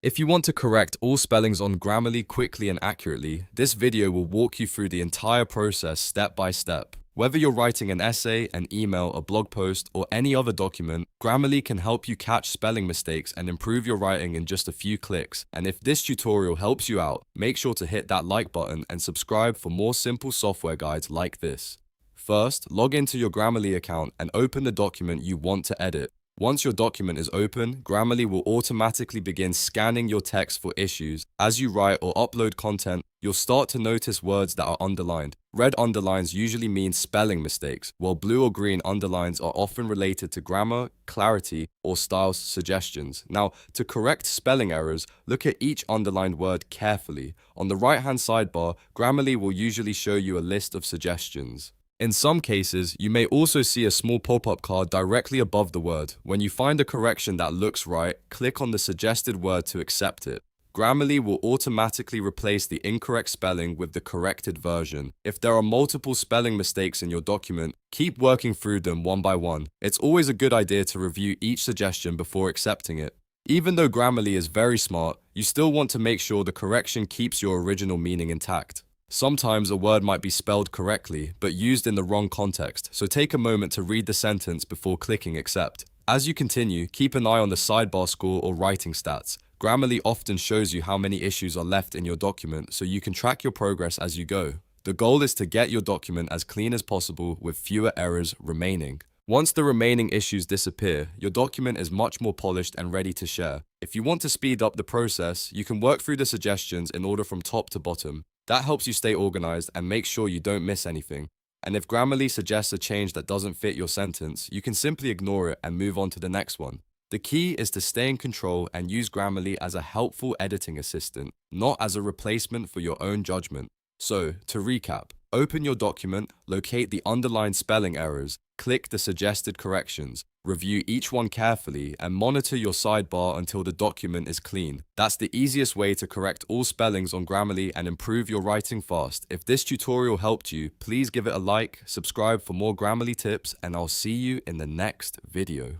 If you want to correct all spellings on Grammarly quickly and accurately, this video will walk you through the entire process step by step. Whether you're writing an essay, an email, a blog post, or any other document, Grammarly can help you catch spelling mistakes and improve your writing in just a few clicks. And if this tutorial helps you out, make sure to hit that like button and subscribe for more simple software guides like this. First, log into your Grammarly account and open the document you want to edit. Once your document is open, Grammarly will automatically begin scanning your text for issues. As you write or upload content, you'll start to notice words that are underlined. Red underlines usually mean spelling mistakes, while blue or green underlines are often related to grammar, clarity, or style suggestions. Now, to correct spelling errors, look at each underlined word carefully. On the right-hand sidebar, Grammarly will usually show you a list of suggestions. In some cases, you may also see a small pop-up card directly above the word. When you find a correction that looks right, click on the suggested word to accept it. Grammarly will automatically replace the incorrect spelling with the corrected version. If there are multiple spelling mistakes in your document, keep working through them one by one. It's always a good idea to review each suggestion before accepting it. Even though Grammarly is very smart, you still want to make sure the correction keeps your original meaning intact. Sometimes a word might be spelled correctly, but used in the wrong context, so take a moment to read the sentence before clicking accept. As you continue, keep an eye on the sidebar score or writing stats. Grammarly often shows you how many issues are left in your document, so you can track your progress as you go. The goal is to get your document as clean as possible with fewer errors remaining. Once the remaining issues disappear, your document is much more polished and ready to share. If you want to speed up the process, you can work through the suggestions in order from top to bottom. That helps you stay organized and make sure you don't miss anything. And if Grammarly suggests a change that doesn't fit your sentence, you can simply ignore it and move on to the next one. The key is to stay in control and use Grammarly as a helpful editing assistant, not as a replacement for your own judgment. So, to recap, open your document, locate the underlined spelling errors, click the suggested corrections, review each one carefully, and monitor your sidebar until the document is clean. That's the easiest way to correct all spellings on Grammarly and improve your writing fast. If this tutorial helped you, please give it a like, subscribe for more Grammarly tips, and I'll see you in the next video.